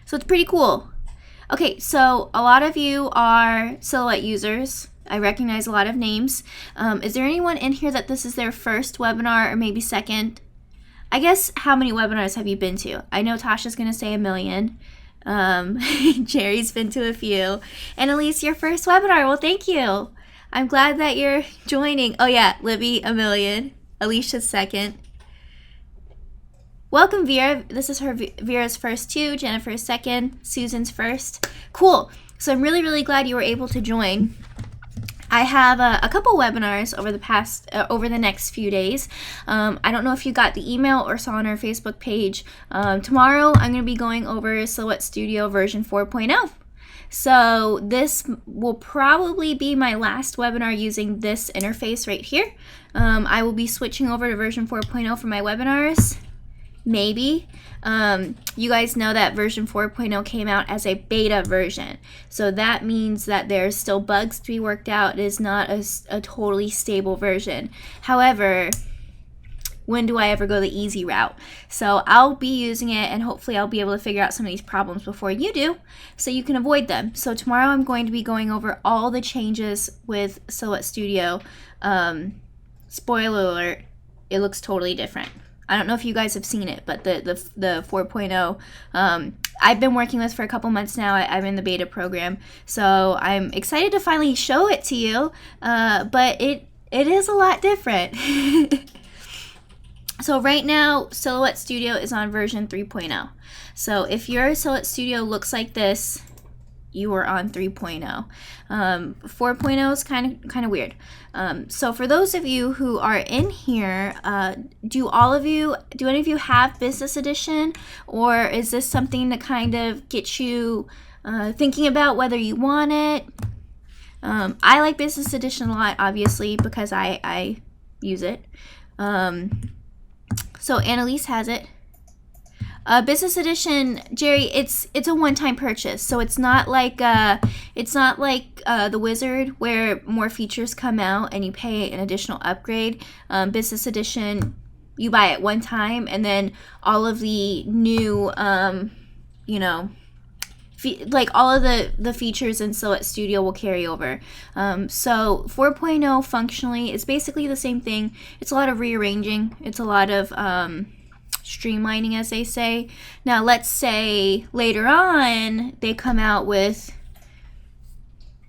So it's pretty cool. Okay, so a lot of you are Silhouette users. I recognize a lot of names. Is there anyone in here that this is their first webinar or maybe second? I guess, how many webinars have you been to? I know Tasha's going to say 1 million. Jerry's been to a few. And Elise, your first webinar. Well, thank you. I'm glad that you're joining. Oh yeah, Libby, 1 million. Alicia's second. Welcome, Vera. This is Vera's first too. Jennifer's second. Susan's first. Cool. So I'm really, really glad you were able to join. I have a couple webinars over the next few days. I don't know if you got the email or saw on our Facebook page. Tomorrow I'm going to be going over Silhouette Studio version 4.0. So this will probably be my last webinar using this interface right here. I will be switching over to version 4.0 for my webinars. Maybe. You guys know that version 4.0 came out as a beta version. So that means that there's still bugs to be worked out. It is not a totally stable version. However, when do I ever go the easy route? So I'll be using it, and hopefully I'll be able to figure out some of these problems before you do, so you can avoid them. So tomorrow I'm going to be going over all the changes with Silhouette Studio. Spoiler alert, it looks totally different. I don't know if you guys have seen it, but the 4.0, I've been working with for a couple months now. I'm in the beta program, so I'm excited to finally show it to you, but it is a lot different. So right now, Silhouette Studio is on version 3.0. So if your Silhouette Studio looks like this, you are on 3.0. 4.0 is kind of weird. So for those of you who are in here, do any of you have Business Edition, or is this something that kind of gets you thinking about whether you want it? I like Business Edition a lot, obviously, because I use it. So Annalise has it. Business Edition, Jerry, it's a one-time purchase, so it's not like the Wizard where more features come out and you pay an additional upgrade. Business Edition, you buy it one time, and then all of the new, like all of the features in Silhouette Studio will carry over. So 4.0 functionally is basically the same thing. It's a lot of rearranging. It's a lot of streamlining, as they say. Now let's say later on they come out with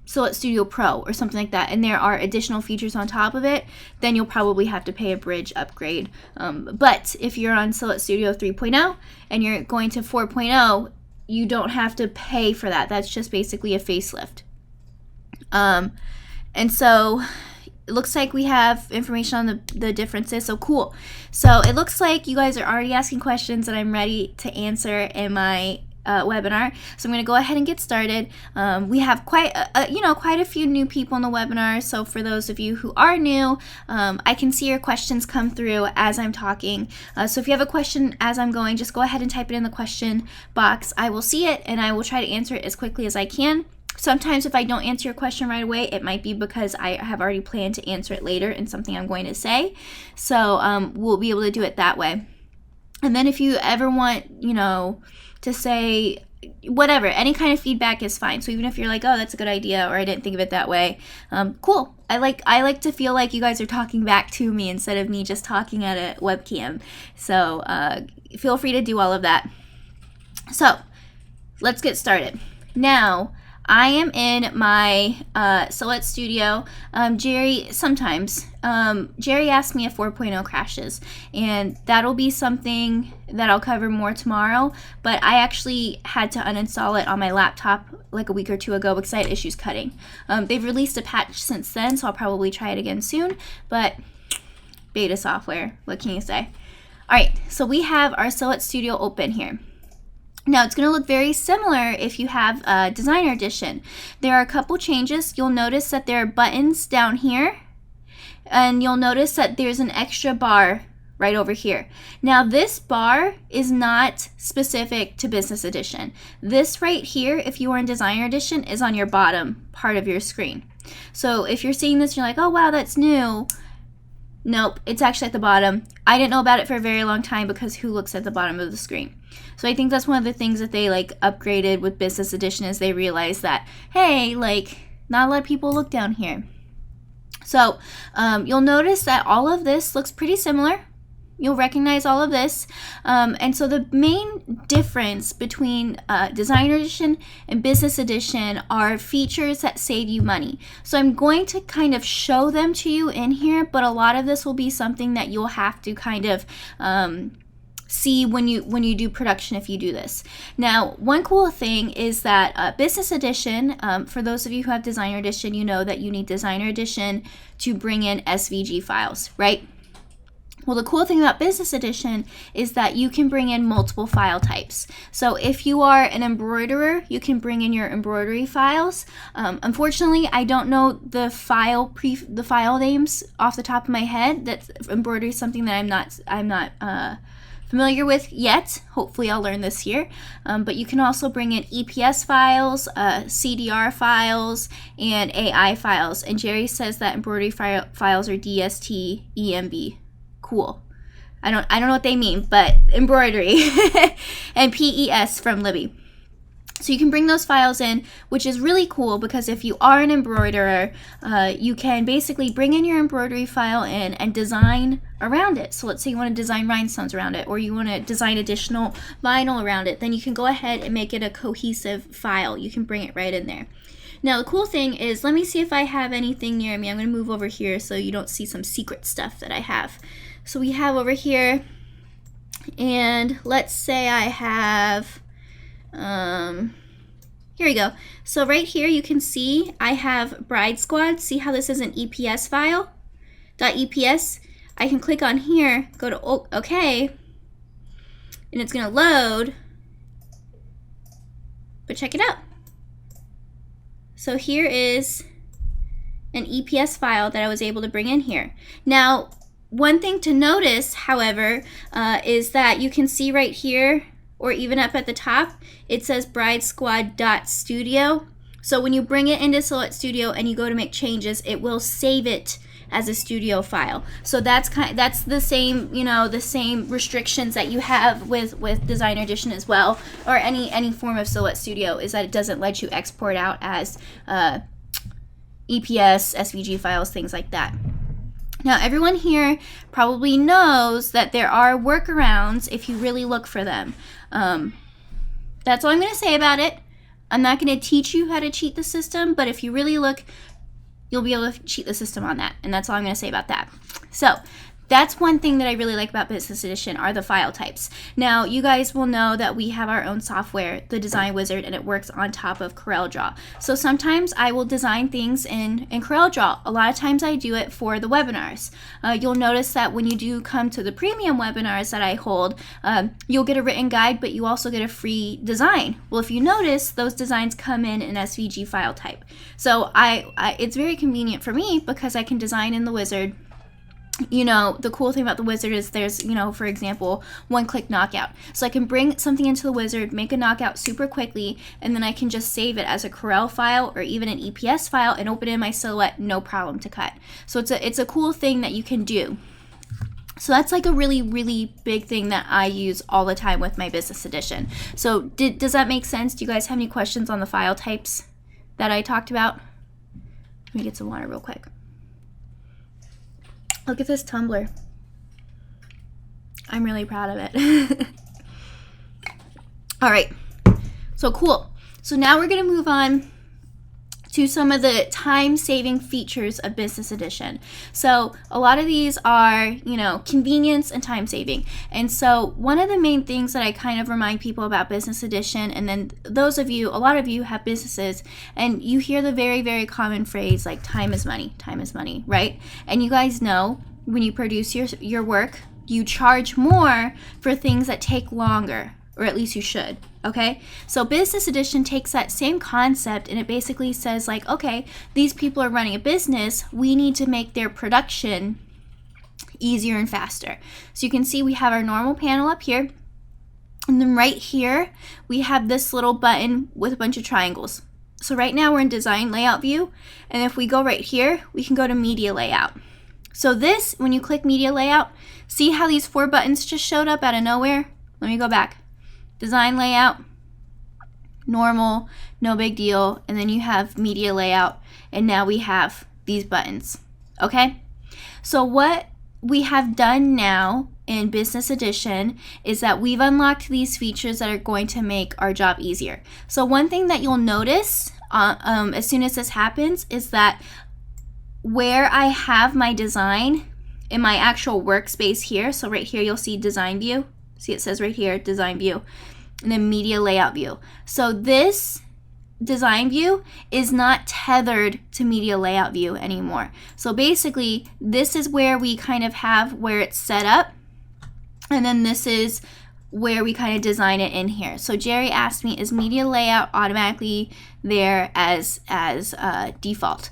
Silhouette Studio Pro or something like that, and there are additional features on top of it, then you'll probably have to pay a bridge upgrade. But if you're on Silhouette Studio 3.0 and you're going to 4.0, you don't have to pay for that. That's just basically a facelift. And so it looks like we have information on the differences, so cool. So it looks like you guys are already asking questions that I'm ready to answer in my webinar. So I'm going to go ahead and get started. We have quite a few new people in the webinar, so for those of you who are new, I can see your questions come through as I'm talking. So if you have a question as I'm going, just go ahead and type it in the question box. I will see it, and I will try to answer it as quickly as I can. Sometimes if I don't answer your question right away, it might be because I have already planned to answer it later in something I'm going to say. So we'll be able to do it that way. And then if you ever want, to say whatever, any kind of feedback is fine. So even if you're like, oh, that's a good idea, or I didn't think of it that way, cool. I like to feel like you guys are talking back to me instead of me just talking at a webcam. So feel free to do all of that. So let's get started. Now, I am in my Silhouette Studio. Jerry asked me if 4.0 crashes, and that'll be something that I'll cover more tomorrow, but I actually had to uninstall it on my laptop like a week or two ago because I had issues cutting. They've released a patch since then, so I'll probably try it again soon, but beta software, what can you say? All right, so we have our Silhouette Studio open here. Now, it's going to look very similar if you have a Designer Edition. There are a couple changes. You'll notice that there are buttons down here, and you'll notice that there's an extra bar right over here. Now, this bar is not specific to Business Edition. This right here, if you are in Designer Edition, is on your bottom part of your screen. So if you're seeing this, you're like, oh, wow, that's new. Nope, it's actually at the bottom. I didn't know about it for a very long time because who looks at the bottom of the screen? So I think that's one of the things that they like upgraded with Business Edition is they realized that, hey, like not a lot of people look down here. So you'll notice that all of this looks pretty similar. You'll recognize all of this. And so the main difference between Designer Edition and Business Edition are features that save you money. So I'm going to kind of show them to you in here, but a lot of this will be something that you'll have to kind of see when you do production if you do this. Now, one cool thing is that Business Edition, for those of you who have Designer Edition, you know that you need Designer Edition to bring in SVG files, right? Well, the cool thing about Business Edition is that you can bring in multiple file types. So if you are an embroiderer, you can bring in your embroidery files. Unfortunately, I don't know the file names off the top of my head. That embroidery is something that I'm not familiar with yet. Hopefully I'll learn this year. But you can also bring in EPS files, CDR files, and AI files. And Jerry says that embroidery files are DST, EMB. Cool. I don't know what they mean, but embroidery and PES from Libby. So you can bring those files in, which is really cool because if you are an embroiderer, you can basically bring in your embroidery file in and design around it. So let's say you want to design rhinestones around it, or you want to design additional vinyl around it, then you can go ahead and make it a cohesive file. You can bring it right in there. Now the cool thing is, let me see if I have anything near me. I'm going to move over here so you don't see some secret stuff that I have. So we have over here, and let's say I have, here we go. So right here you can see I have Bride Squad. See how this is an EPS file? .EPS. I can click on here, go to OK, and it's going to load. But check it out. So here is an EPS file that I was able to bring in here. Now, one thing to notice, however, is that you can see right here, or even up at the top, it says bridesquad.studio. So when you bring it into Silhouette Studio and you go to make changes, it will save it as a studio file. So that's the same, the same restrictions that you have with Designer Edition as well, or any form of Silhouette Studio, is that it doesn't let you export out as EPS, SVG files, things like that. Now, everyone here probably knows that there are workarounds if you really look for them. That's all I'm going to say about it. I'm not going to teach you how to cheat the system, but if you really look, you'll be able to cheat the system on that. And that's all I'm going to say about that. So that's one thing that I really like about Business Edition are the file types. Now, you guys will know that we have our own software, the Design Wizard, and it works on top of CorelDRAW. So sometimes I will design things in CorelDRAW. A lot of times I do it for the webinars. You'll notice that when you do come to the premium webinars that I hold, you'll get a written guide, but you also get a free design. Well, if you notice, those designs come in an SVG file type. So it's very convenient for me because I can design in the Wizard. The cool thing about the Wizard is there's, for example, one-click knockout. So I can bring something into the Wizard, make a knockout super quickly, and then I can just save it as a Corel file or even an EPS file and open it in my Silhouette, no problem to cut. So it's a cool thing that you can do. So that's like a really, really big thing that I use all the time with my Business Edition. So does that make sense? Do you guys have any questions on the file types that I talked about? Let me get some water real quick. Look at this tumbler. I'm really proud of it. All right, so cool. So now we're gonna move on to some of the time-saving features of Business Edition. So a lot of these are, convenience and time-saving. And so one of the main things that I kind of remind people about Business Edition, and then a lot of you have businesses, and you hear the very, very common phrase like time is money, right? And you guys know when you produce your work, you charge more for things that take longer, or at least you should. Okay, so Business Edition takes that same concept and it basically says like, okay, these people are running a business, we need to make their production easier and faster. So you can see we have our normal panel up here, and then right here we have this little button with a bunch of triangles. So right now we're in Design Layout View, and if we go right here, we can go to Media Layout. So this, when you click media layout, see how these 4 buttons just showed up out of nowhere? Let me go back. Design layout, normal, no big deal, and then you have media layout, and now we have these buttons, okay? So what we have done now in Business Edition is that we've unlocked these features that are going to make our job easier. So one thing that you'll notice as soon as this happens is that where I have my design in my actual workspace here, so right here you'll see design view. See, it says right here, design view, and then media layout view. So this design view is not tethered to media layout view anymore. So basically, this is where we kind of have where it's set up, and then this is where we kind of design it in here. So Jerry asked me, is media layout automatically there as default?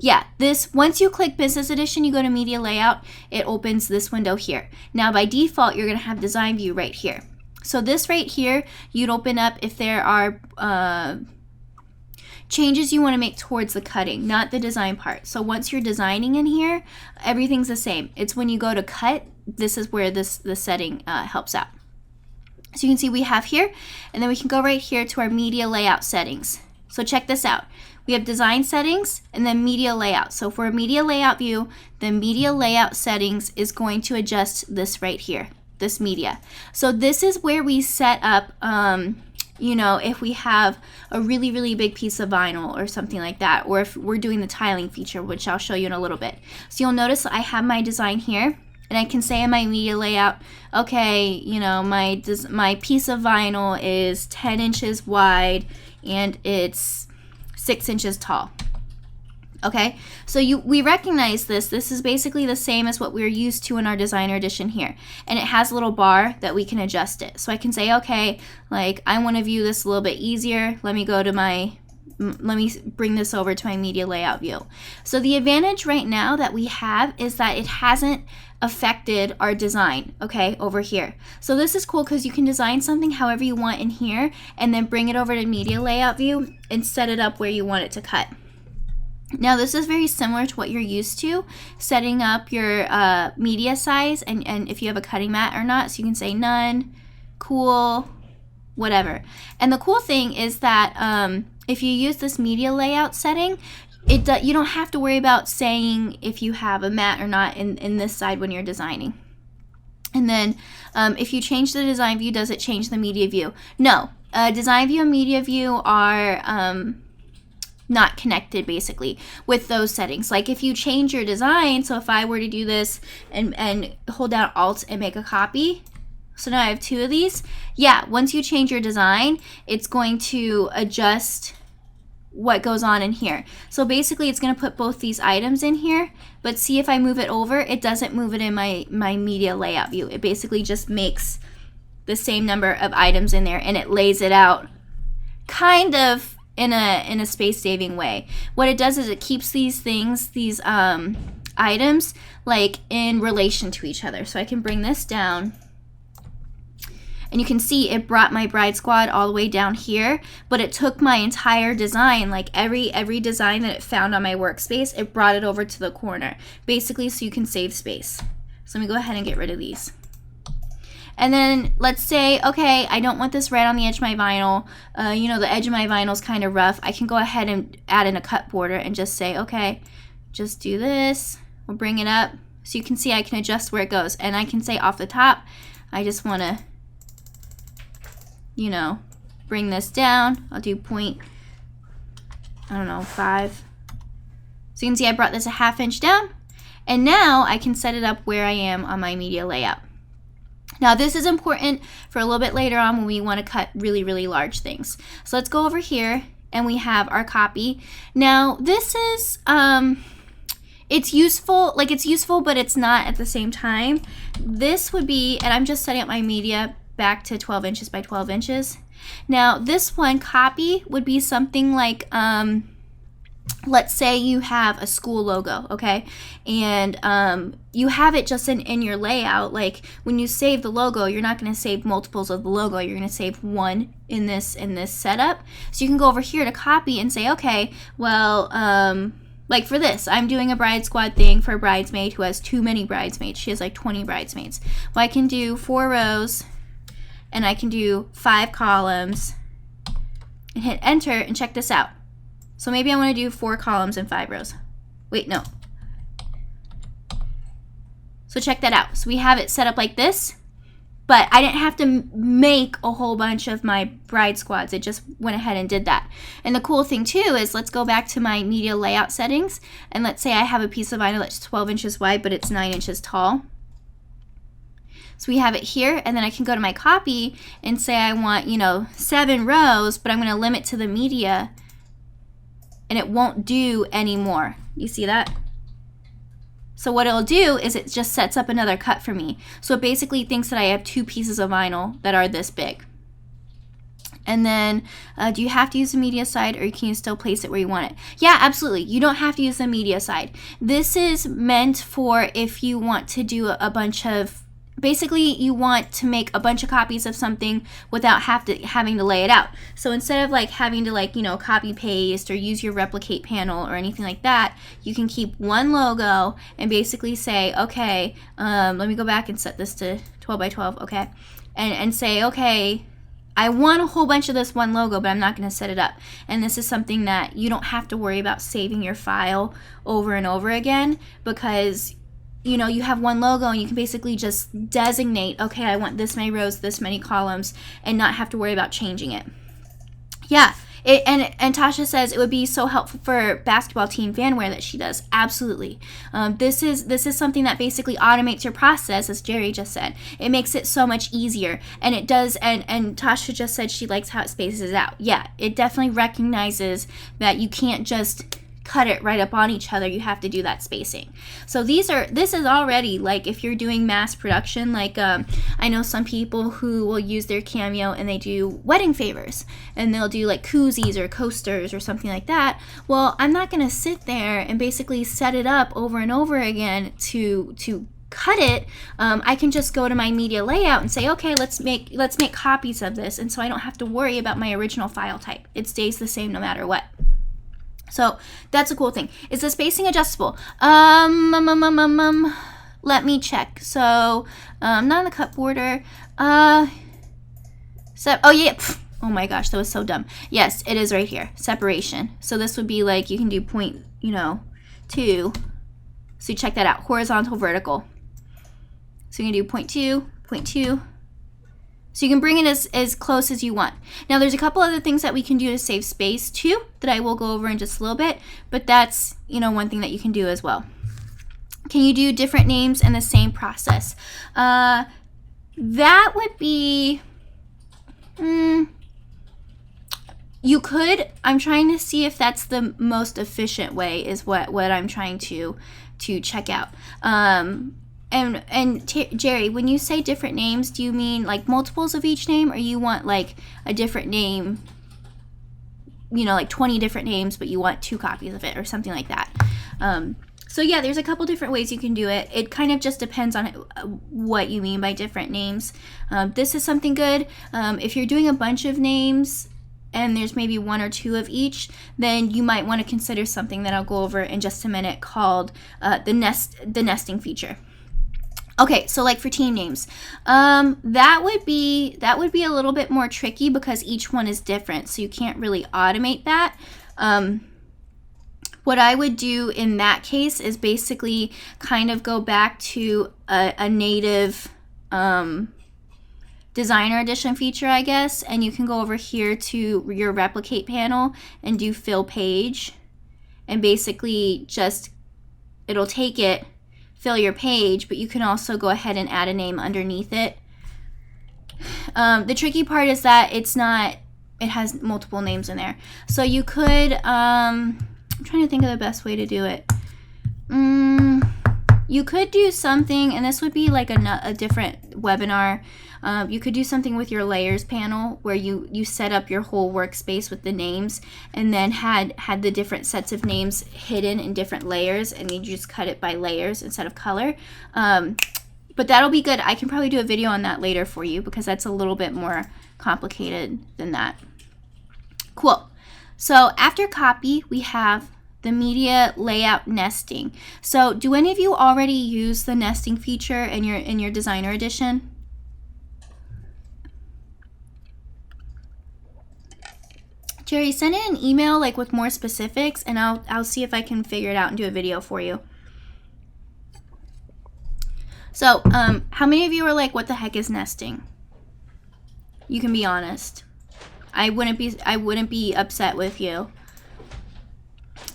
Yeah, this, once you click Business Edition, you go to Media Layout, it opens this window here. Now by default, you're gonna have Design View right here. So this right here, you'd open up if there are changes you wanna make towards the cutting, not the design part. So once you're designing in here, everything's the same. It's when you go to cut, this is where the setting helps out. So you can see we have here, and then we can go right here to our Media Layout settings. So check this out. We have design settings and then media layout. So for a media layout view, the media layout settings is going to adjust this right here, this media. So this is where we set up, you know, if we have a really, really big piece of vinyl or something like that, or if we're doing the tiling feature, which I'll show you in a little bit. So you'll notice I have my design here, and I can say in my media layout, okay, you know, my piece of vinyl is 10 inches wide and it's 6 inches tall. Okay, so we recognize this. This is basically the same as what we're used to in our Designer Edition here. And it has a little bar that we can adjust it. So I can say, okay, like I want to view this a little bit easier. Let me go to let me bring this over to my media layout view. So the advantage right now that we have is that it hasn't affected our design, okay, over here. So this is cool because you can design something however you want in here and then bring it over to media layout view and set it up where you want it to cut. Now this is very similar to what you're used to, setting up your media size and if you have a cutting mat or not. So you can say none, cool, whatever. And the cool thing is that if you use this media layout setting, you don't have to worry about saying if you have a mat or not in this side when you're designing. And then if you change the design view, does it change the media view? No. Design view and media view are not connected basically with those settings. Like if you change your design, so if I were to do this and hold down Alt and make a copy, so now I have 2 of these. Yeah, once you change your design, it's going to adjust what goes on in here. So basically it's going to put both these items in here, but see if I move it over, it doesn't move it in my media layout view. It basically just makes the same number of items in there and it lays it out kind of in a space saving way. What it does is it keeps these things, these items, like in relation to each other. So I can bring this down. And you can see it brought my bride squad all the way down here, but it took my entire design, like every design that it found on my workspace, it brought it over to the corner, basically so you can save space. So let me go ahead and get rid of these. And then let's say, okay, I don't want this right on the edge of my vinyl. You know, the edge of my vinyl is kind of rough. I can go ahead and add in a cut border and just say, okay, just do this. We'll bring it up. So you can see I can adjust where it goes. And I can say off the top, I just want to, you know, bring this down. I'll do point, I don't know, 5. So you can see I brought this a 1/2 inch down. And now I can set it up where I am on my media layout. Now this is important for a little bit later on when we want to cut really, really large things. So let's go over here and we have our copy. Now this is, it's useful, but it's not at the same time. This would be, and I'm just setting up my media back to 12 inches by 12 inches. Now this one, copy, would be something like, let's say you have a school logo, okay? And you have it just in your layout. Like when you save the logo, you're not gonna save multiples of the logo. You're gonna save one in this setup. So you can go over here to copy and say, okay, well, Like for this, I'm doing a bride squad thing for a bridesmaid who has too many bridesmaids. She has like 20 bridesmaids. Well, I can do 4 rows and I can do 5 columns and hit enter and check this out. So maybe I want to do 4 columns and 5 rows. Wait, no. So check that out. So we have it set up like this, but I didn't have to make a whole bunch of my bride squads. It just went ahead and did that. And the cool thing too is, let's go back to my media layout settings, and let's say I have a piece of vinyl that's 12 inches wide, but it's 9 inches tall. So we have it here, and then I can go to my copy and say I want, 7 rows, but I'm going to limit to the media, and it won't do any more. You see that? So what it'll do is it just sets up another cut for me. So it basically thinks that I have 2 pieces of vinyl that are this big. And then, do you have to use the media side, or can you still place it where you want it? Yeah, absolutely. You don't have to use the media side. This is meant for if you want to do a bunch of, basically you want to make a bunch of copies of something without having to lay it out. So instead of like having to copy paste or use your replicate panel or anything like that, you can keep one logo and basically say, okay, let me go back and set this to 12 by 12, okay, and say, okay, I want a whole bunch of this one logo, but I'm not going to set it up. And this is something that you don't have to worry about saving your file over and over again, because you have one logo and you can basically just designate, okay, I want this many rows, this many columns, and not have to worry about changing it. Yeah, and Tasha says it would be so helpful for basketball team fanwear that she does. Absolutely. This is something that basically automates your process, as Jerry just said. It makes it so much easier, and it does. And Tasha just said she likes how it spaces out. Yeah, it definitely recognizes that you can't just cut it right up on each other. You have to do that spacing. So this is already, like, if you're doing mass production, like I know some people who will use their Cameo and they do wedding favors, and they'll do like koozies or coasters or something like that. Well, I'm not going to sit there and basically set it up over and over again to cut it. I can just go to my media layout and say, okay, let's make copies of this, and so I don't have to worry about my original file type. It stays the same no matter what. So that's a cool thing. Is the spacing adjustable? Let me check. So not on the cut border. Oh yeah. Oh my gosh, that was so dumb. Yes, it is right here. Separation. So this would be like, you can do 0.2. So you check that out. Horizontal, vertical. So you can do 0.2, 0.2. So you can bring it as close as you want. Now there's a couple other things that we can do to save space too that I will go over in just a little bit, but that's, one thing that you can do as well. Can you do different names in the same process? That would be, you could. I'm trying to see if that's the most efficient way, is what I'm trying to check out. And Jerry, when you say different names, do you mean like multiples of each name, or you want like a different name, like 20 different names, but you want 2 copies of it or something like that? So yeah, there's a couple different ways you can do it. It kind of just depends on what you mean by different names. This is something good. If you're doing a bunch of names and there's maybe 1 or 2 of each, then you might want to consider something that I'll go over in just a minute called the nesting feature. Okay, so like for team names, that would be a little bit more tricky because each one is different, so you can't really automate that. What I would do in that case is basically kind of go back to a native designer edition feature, I guess, and you can go over here to your replicate panel and do fill page, and basically just, it'll take it, fill your page, but you can also go ahead and add a name underneath it. The tricky part is that it has multiple names in there. So you could, I'm trying to think of the best way to do it. You could do something, and this would be like a different webinar. You could do something with your layers panel where you set up your whole workspace with the names, and then had the different sets of names hidden in different layers, and you just cut it by layers instead of color. But that'll be good. I can probably do a video on that later for you because that's a little bit more complicated than that. Cool. So after copy, we have the media layout nesting. So do any of you already use the nesting feature in your designer edition? Jerry, send in an email like with more specifics, and I'll see if I can figure it out and do a video for you. So, how many of you are like, what the heck is nesting? You can be honest. I wouldn't be upset with you.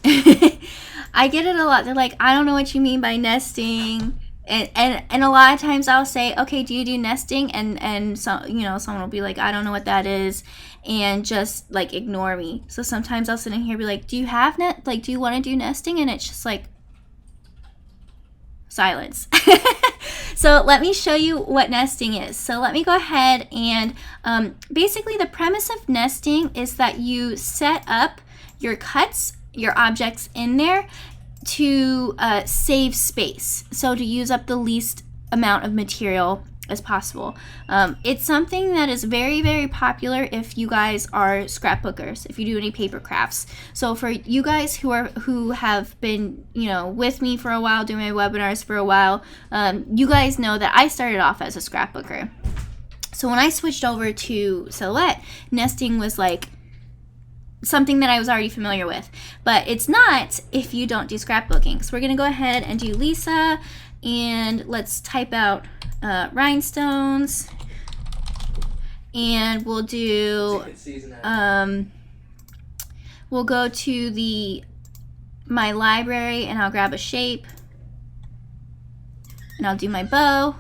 I get it a lot. They're like, I don't know what you mean by nesting. And a lot of times I'll say, okay, do you do nesting? And so, you know, someone will be like, I don't know what that is, and just like ignore me. So sometimes I'll sit in here and be like, do you have do you want to do nesting? And it's just like silence. So let me show you what nesting is. So let me go ahead and basically the premise of nesting is that you set up your cuts, your objects in there to save space, so to use up the least amount of material as possible. It's something that is very, very popular if you guys are scrapbookers, if you do any paper crafts. So for you guys who have been, you know, with me for a while, doing my webinars for a while, you guys know that I started off as a scrapbooker. So when I switched over to Silhouette, nesting was like something that I was already familiar with, but it's not if you don't do scrapbooking. So we're gonna go ahead and do Lisa, and let's type out rhinestones, and we'll do we'll go to my library, and I'll grab a shape, and I'll do my bow,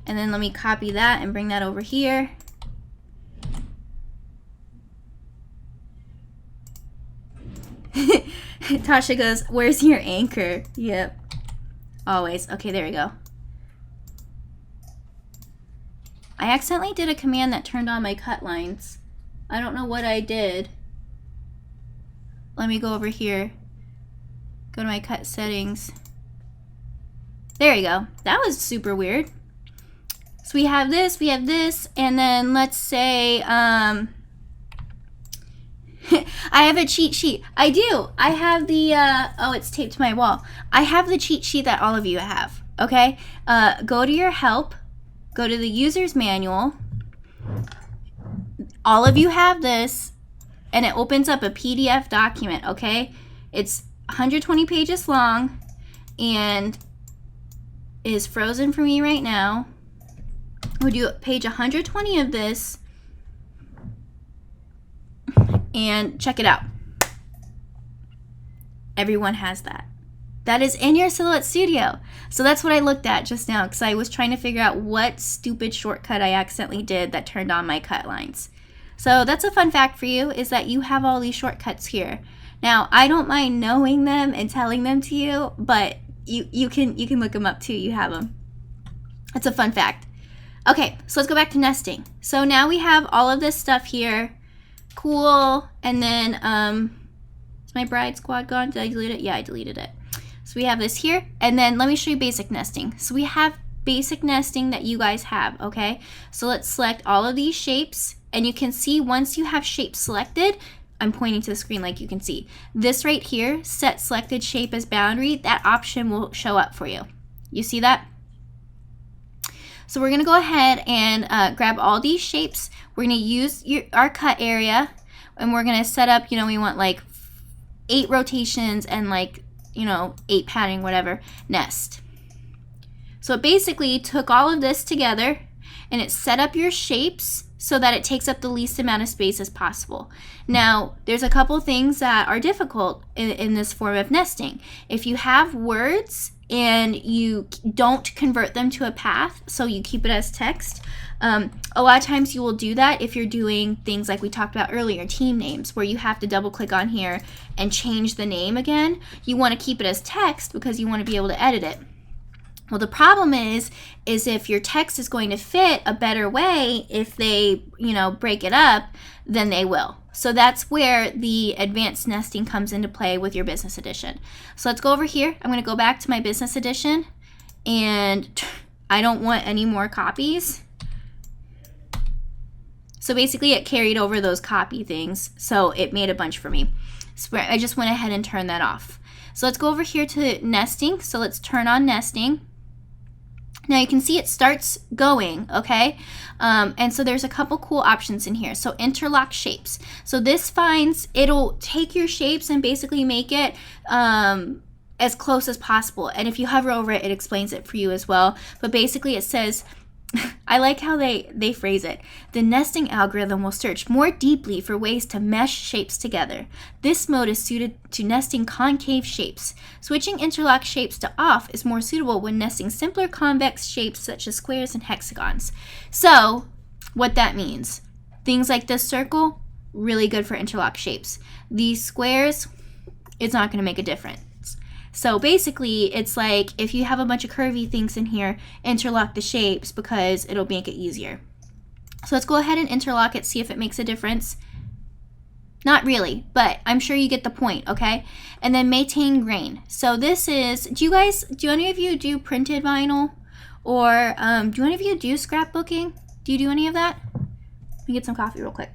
and then let me copy that and bring that over here. Tasha goes, where's your anchor? Yep. Always. Okay, there we go. I accidentally did a command that turned on my cut lines. I don't know what I did. Let me go over here. Go to my cut settings. There you go. That was super weird. So we have this, and then let's say, I have a cheat sheet. I do. I have the, oh, it's taped to my wall. I have the cheat sheet that all of you have, okay? Go to your help, go to the user's manual. All of you have this, and it opens up a PDF document, okay? It's 120 pages long, and is frozen for me right now. We'll do page 120 of this, and check it out. Everyone has that. That is in your Silhouette Studio. So that's what I looked at just now, because I was trying to figure out what stupid shortcut I accidentally did that turned on my cut lines. So that's a fun fact for you, is that you have all these shortcuts here. Now, I don't mind knowing them and telling them to you, but you can look them up too. You have them. That's a fun fact. Okay, so let's go back to nesting. So now we have all of this stuff here. Cool. And then is my bride squad gone? Did I delete it? Yeah, I deleted it. So we have this here, and then let me show you basic nesting. So we have basic nesting that you guys have, okay? So let's select all of these shapes, and you can see once you have shape selected, I'm pointing to the screen like you can see, this right here, set selected shape as boundary, that option will show up for you. You see that? So we're gonna go ahead and grab all these shapes. We're gonna use our cut area, and we're gonna set up, you know, we want like 8 rotations and like, you know, 8 padding, whatever, nest. So it basically took all of this together, and it set up your shapes so that it takes up the least amount of space as possible. Now, there's a couple things that are difficult in this form of nesting. If you have words and you don't convert them to a path, so you keep it as text, a lot of times you will do that if you're doing things like we talked about earlier, team names, where you have to double click on here and change the name again. You want to keep it as text because you want to be able to edit it. Well, the problem is if your text is going to fit a better way, if they, you know, break it up, then they will. So that's where the advanced nesting comes into play with your business edition. So let's go over here. I'm going to go back to my business edition, and I don't want any more copies. So basically it carried over those copy things, so it made a bunch for me. So I just went ahead and turned that off. So let's go over here to nesting. So let's turn on nesting. Now you can see it starts going, okay? And so there's a couple cool options in here. So interlock shapes. So this it'll take your shapes and basically make it as close as possible. And if you hover over it, it explains it for you as well. But basically it says, I like how they phrase it. The nesting algorithm will search more deeply for ways to mesh shapes together. This mode is suited to nesting concave shapes. Switching interlock shapes to off is more suitable when nesting simpler convex shapes such as squares and hexagons. So, what that means, things like this circle, really good for interlock shapes. These squares, it's not going to make a difference. So basically, it's like if you have a bunch of curvy things in here, interlock the shapes because it'll make it easier. So let's go ahead and interlock it, see if it makes a difference. Not really, but I'm sure you get the point, okay? And then maintain grain. So this is, do any of you do printed vinyl? Or do any of you do scrapbooking? Do you do any of that? Let me get some coffee real quick.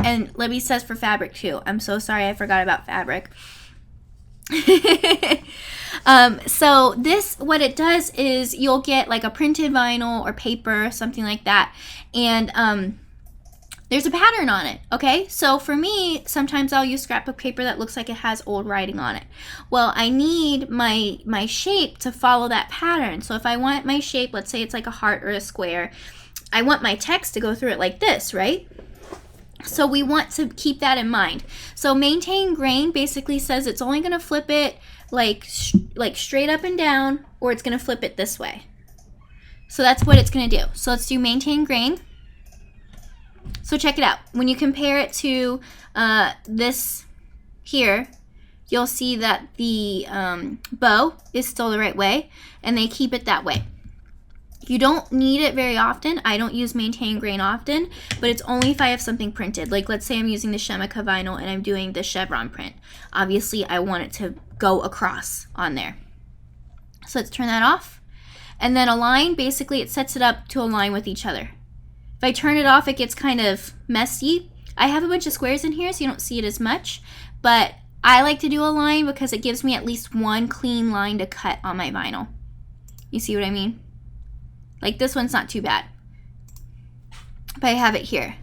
And Libby says for fabric too. I'm so sorry, I forgot about fabric. So this, what it does is you'll get like a printed vinyl or paper, something like that. And there's a pattern on it, okay? So for me, sometimes I'll use scrapbook paper that looks like it has old writing on it. Well, I need my shape to follow that pattern. So if I want my shape, let's say it's like a heart or a square, I want my text to go through it like this, right? So we want to keep that in mind. So maintain grain basically says it's only going to flip it like straight up and down, or it's going to flip it this way. So that's what it's going to do. So let's do maintain grain. So check it out. When you compare it to this here, you'll see that the bow is still the right way, and they keep it that way. You don't need it very often. I don't use maintain grain often, but it's only if I have something printed. Like let's say I'm using the Shemika vinyl and I'm doing the chevron print. Obviously, I want it to go across on there. So let's turn that off. And then align, basically it sets it up to align with each other. If I turn it off, it gets kind of messy. I have a bunch of squares in here, so you don't see it as much, but I like to do align because it gives me at least one clean line to cut on my vinyl. You see what I mean? Like this one's not too bad, but I have it here.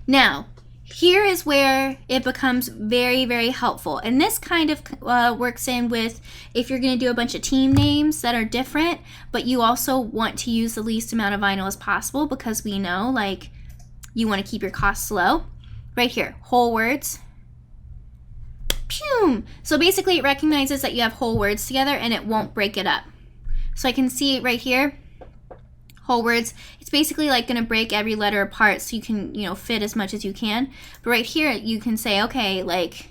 Now, here is where it becomes very, very helpful. And this kind of works in with if you're going to do a bunch of team names that are different, but you also want to use the least amount of vinyl as possible because we know like you want to keep your costs low. Right here, whole words. Pew! So basically it recognizes that you have whole words together and it won't break it up. So I can see it right here. Whole words, it's basically like going to break every letter apart so you can, fit as much as you can. But right here, you can say, okay, like,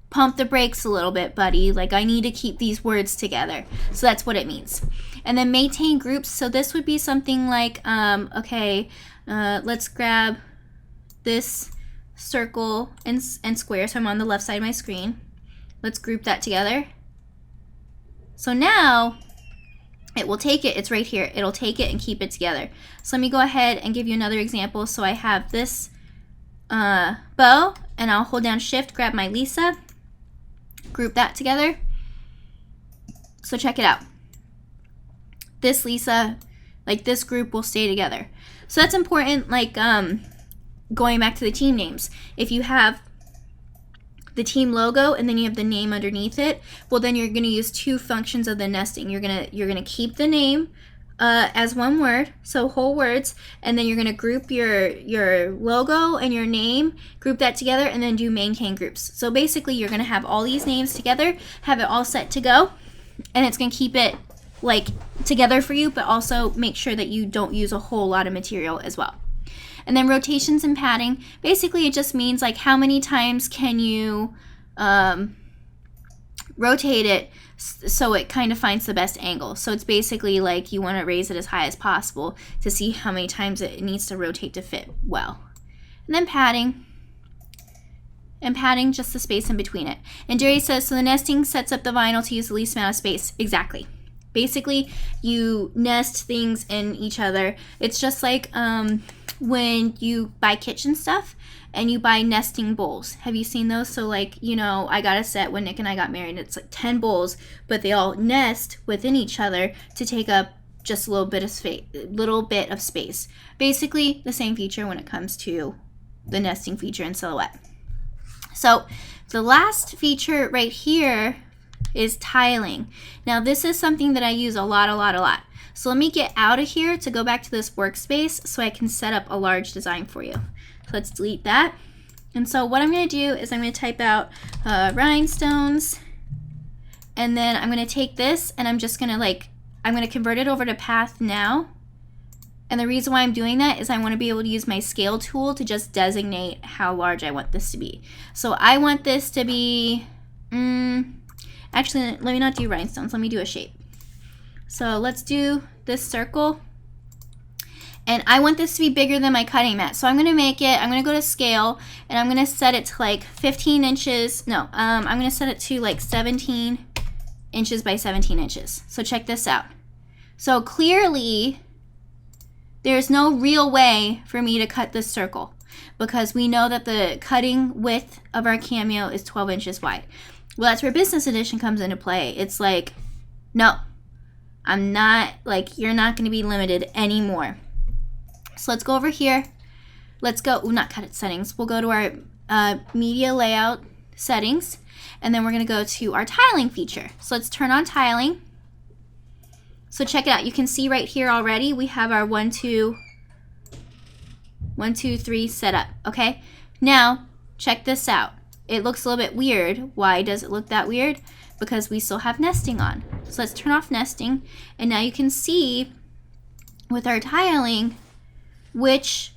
pump the brakes a little bit, buddy. Like, I need to keep these words together. So that's what it means. And then maintain groups. So this would be something like, let's grab this circle and square. So I'm on the left side of my screen. Let's group that together. So now it will take it, it's right here, it'll take it and keep it together. So let me go ahead and give you another example. So I have this bow, and I'll hold down shift, grab my Lisa, group that together. So check it out. This Lisa, like this group will stay together. So that's important, like going back to the team names. If you have the team logo and then you have the name underneath it, well then you're going to use two functions of the nesting. You're going to keep the name as one word, so whole words, and then you're going to group your logo and your name, group that together, and then do maintain groups. So basically you're going to have all these names together, have it all set to go, and it's going to keep it like together for you, but also make sure that you don't use a whole lot of material as well. And then rotations and padding, basically it just means like how many times can you rotate it so it kind of finds the best angle. So it's basically like you want to raise it as high as possible to see how many times it needs to rotate to fit well. And then padding. And padding, just the space in between it. And Jerry says, so the nesting sets up the vinyl to use the least amount of space. Exactly. Basically, you nest things in each other. It's just like when you buy kitchen stuff and you buy nesting bowls. Have you seen those? So like, you know, I got a set when Nick and I got married. It's like 10 bowls, but they all nest within each other to take up just a little bit of space. Basically, the same feature when it comes to the nesting feature in Silhouette. So the last feature right here is tiling. Now this is something that I use a lot. So let me get out of here to go back to this workspace so I can set up a large design for you. So let's delete that. And so what I'm going to do is I'm going to type out rhinestones, and then I'm going to take this and I'm just going to I'm going to convert it over to path now. And the reason why I'm doing that is I want to be able to use my scale tool to just designate how large I want this to be. So I want this to be, actually, let me not do rhinestones. Let me do a shape. So let's do this circle. And I want this to be bigger than my cutting mat. So I'm going to go to scale, and I'm going to set it to like 15 inches. No, I'm going to set it to like 17 inches by 17 inches. So check this out. So clearly, there's no real way for me to cut this circle because we know that the cutting width of our Cameo is 12 inches wide. Well, that's where Business Edition comes into play. It's like, no, I'm not, like, you're not going to be limited anymore. So let's go over here. Let's go, not cut it settings. We'll go to our media layout settings, and then we're going to go to our tiling feature. So let's turn on tiling. So check it out. You can see right here already we have our 1, 2, 3 set up. Okay. Now check this out. It looks a little bit weird. Why does it look that weird? Because we still have nesting on. So let's turn off nesting, and now you can see with our tiling which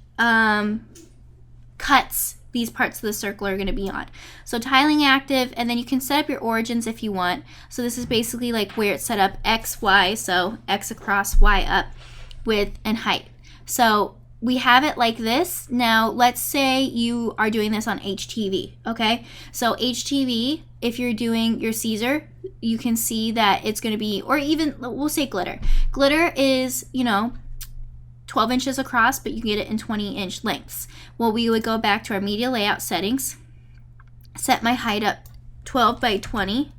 cuts these parts of the circle are going to be on. So tiling active, and then you can set up your origins if you want. So this is basically like where it's set up X, Y, so X across, Y up, width, and height. So we have it like this. Now let's say you are doing this on HTV, okay? So HTV, if you're doing your Caesar, you can see that it's going to be, or even we'll say glitter. Glitter is, you know, 12 inches across, but you can get it in 20-inch lengths. Well, we would go back to our media layout settings, set my height up 12 by 20,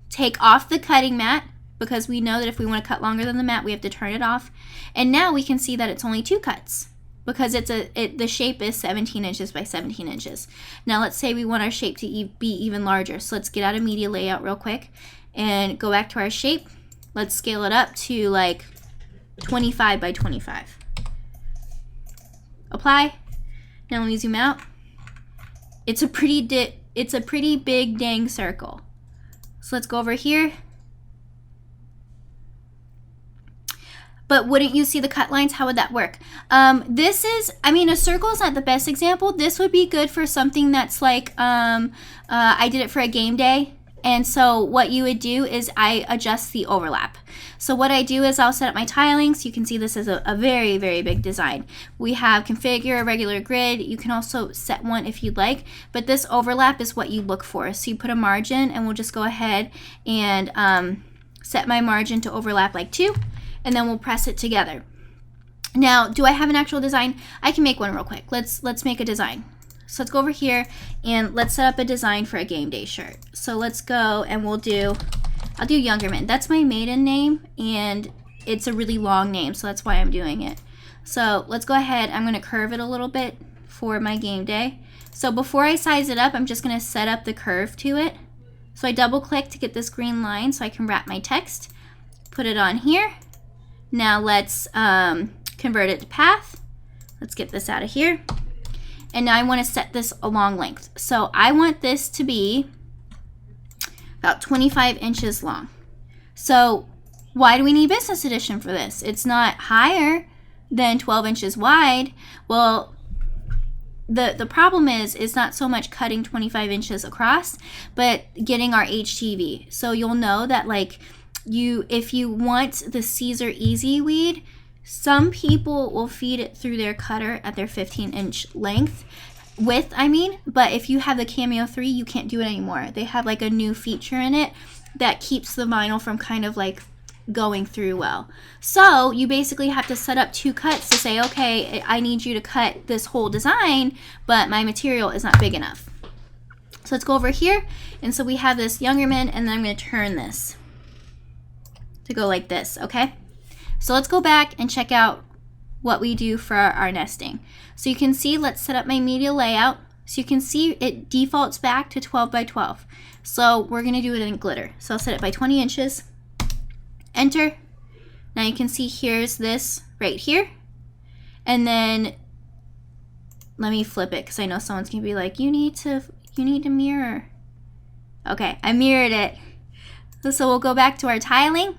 take off the cutting mat, because we know that if we want to cut longer than the mat, we have to turn it off. And now we can see that it's only 2 cuts because the shape is 17 inches by 17 inches. Now let's say we want our shape to be even larger. So let's get out of media layout real quick and go back to our shape. Let's scale it up to like 25 by 25. Apply. Now let me zoom out. It's a pretty big dang circle. So let's go over here. But wouldn't you see the cut lines? How would that work? This is, I mean, a circle is not the best example. This would be good for something that's like, I did it for a game day. And so what you would do is I adjust the overlap. So what I do is I'll set up my tiling. So you can see this is a very, very big design. We have configure a regular grid. You can also set one if you'd like, but this overlap is what you look for. So you put a margin, and we'll just go ahead and set my margin to overlap like 2, and then we'll press it together. Now, do I have an actual design? I can make one real quick. Let's make a design. So let's go over here and let's set up a design for a game day shirt. So let's go and I'll do Youngerman. That's my maiden name, and it's a really long name, so that's why I'm doing it. So let's go ahead. I'm going to curve it a little bit for my game day. So before I size it up, I'm just going to set up the curve to it. So I double click to get this green line so I can wrap my text, put it on here. Now let's convert it to path. Let's get this out of here. And now I want to set this a long length. So I want this to be about 25 inches long. So why do we need Business Edition for this? It's not higher than 12 inches wide. Well, the problem is it's not so much cutting 25 inches across, but getting our HTV. So you'll know that like if you want the Caesar Easy Weed, some people will feed it through their cutter at their 15-inch width, but if you have the Cameo 3, you can't do it anymore. They have like a new feature in it that keeps the vinyl from kind of like going through well. So you basically have to set up 2 cuts to say, okay, I need you to cut this whole design, but my material is not big enough. So let's go over here. And so we have this Youngerman, and then I'm going to turn this to go like this, okay? So let's go back and check out what we do for our nesting. So you can see, let's set up my media layout. So you can see it defaults back to 12 by 12. So we're going to do it in glitter. So I'll set it by 20 inches. Enter. Now you can see here's this right here. And then let me flip it because I know someone's going to be like, you need to mirror. Okay, I mirrored it. So we'll go back to our tiling.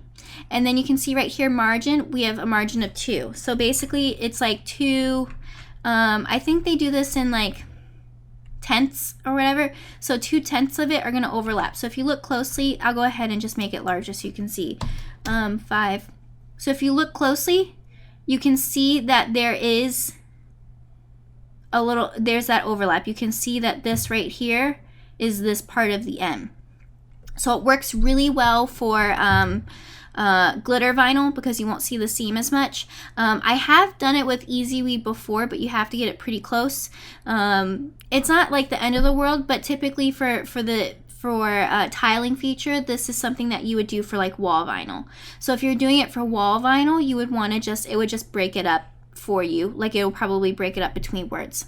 And then you can see right here, margin, we have a margin of 2. So basically it's like 2, I think they do this in like tenths or whatever. So 2/10 of it are going to overlap. So if you look closely, I'll go ahead and just make it larger so you can see. 5. So if you look closely, you can see that there is a little, there's that overlap. You can see that this right here is this part of the M. So it works really well for glitter vinyl because you won't see the seam as much. I have done it with Easy Weave before, but you have to get it pretty close. It's not like the end of the world, but typically for tiling feature, this is something that you would do for like wall vinyl. So if you're doing it for wall vinyl, you would want to it would just break it up for you. Like it will probably break it up between words.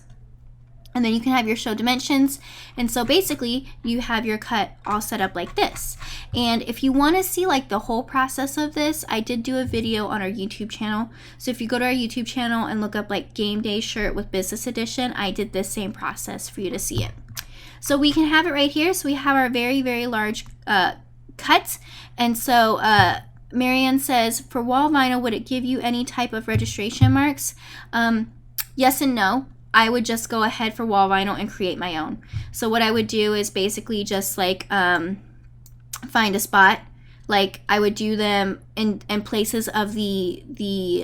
And then you can have your show dimensions. And so basically you have your cut all set up like this. And if you want to see like the whole process of this, I did do a video on our YouTube channel. So if you go to our YouTube channel and look up like game day shirt with business edition, I did this same process for you to see it. So we can have it right here. So we have our very, very large cuts. And so Marianne says, for wall vinyl, would it give you any type of registration marks? Yes and no. I would just go ahead for wall vinyl and create my own. So what I would do is basically just like find a spot. Like I would do them in places of the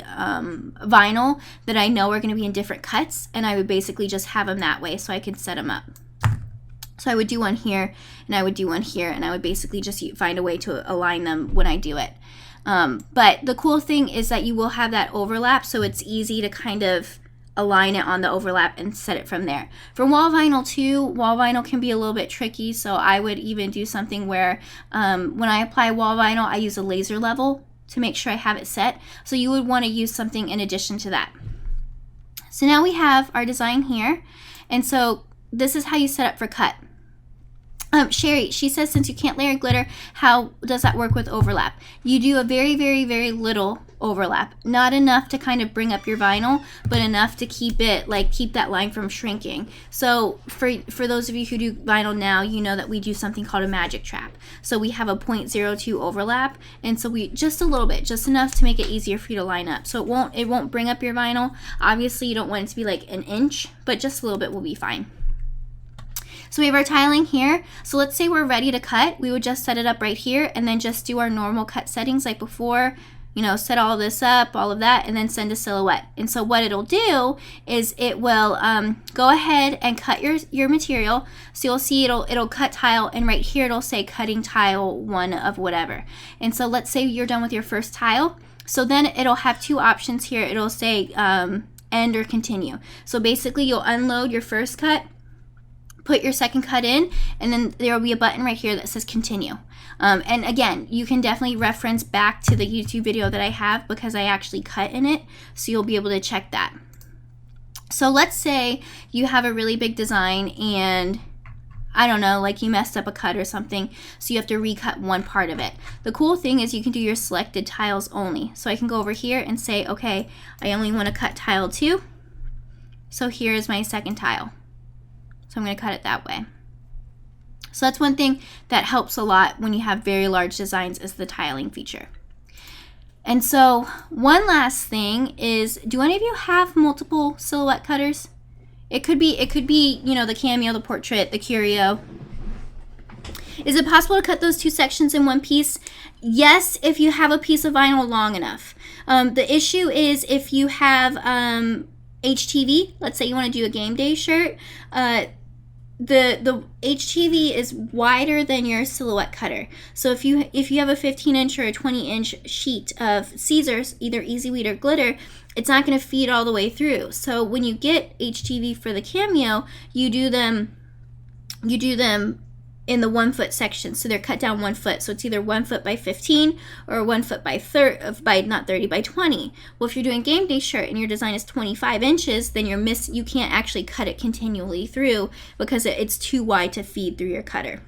vinyl that I know are going to be in different cuts, and I would basically just have them that way so I could set them up. So I would do one here, and I would do one here, and I would basically just find a way to align them when I do it. But the cool thing is that you will have that overlap, so it's easy to kind of align it on the overlap and set it from there. For wall vinyl too, wall vinyl can be a little bit tricky, so I would even do something where when I apply wall vinyl, I use a laser level to make sure I have it set. So you would want to use something in addition to that. So now we have our design here, and so this is how you set up for cut. Sherry, she says, since you can't layer glitter, how does that work with overlap? You do a very, very, very little overlap. Not enough to kind of bring up your vinyl, but enough to keep it, like keep that line from shrinking. So for those of you who do vinyl now, you know that we do something called a magic trap. So we have a 0.02 overlap, and so we just a little bit, just enough to make it easier for you to line up. So it won't bring up your vinyl. Obviously, you don't want it to be like an inch, but just a little bit will be fine. So we have our tiling here. So let's say we're ready to cut. We would just set it up right here and then just do our normal cut settings like before, you know, set all this up, all of that, and then send a silhouette. And so what it'll do is it will go ahead and cut your material. So you'll see it'll cut tile, and right here it'll say cutting tile 1 of whatever. And so let's say you're done with your first tile. So then it'll have 2 options here. It'll say end or continue. So basically you'll unload your first cut, put your second cut in, and then there will be a button right here that says continue. And again, you can definitely reference back to the YouTube video that I have because I actually cut in it, so you'll be able to check that. So let's say you have a really big design and I don't know, like you messed up a cut or something, so you have to recut one part of it. The cool thing is you can do your selected tiles only. So I can go over here and say, okay, I only want to cut tile 2. So here's my second tile. So I'm going to cut it that way. So that's one thing that helps a lot when you have very large designs is the tiling feature. And so one last thing is, do any of you have multiple silhouette cutters? It could be, you know, the Cameo, the Portrait, the Curio. Is it possible to cut those 2 sections in one piece? Yes, if you have a piece of vinyl long enough. The issue is if you have HTV, let's say you want to do a game day shirt, the HTV is wider than your silhouette cutter. So if you have a 15-inch or a 20-inch sheet of Caesars, either Easy Weed or glitter, it's not going to feed all the way through. So when you get HTV for the Cameo, you do them in the 1 foot section. So they're cut down 1 foot. So it's either 1 foot by 15 or 1 foot by 20. Well, if you're doing game day shirt and your design is 25 inches, then you can't actually cut it continually through because it's too wide to feed through your cutter.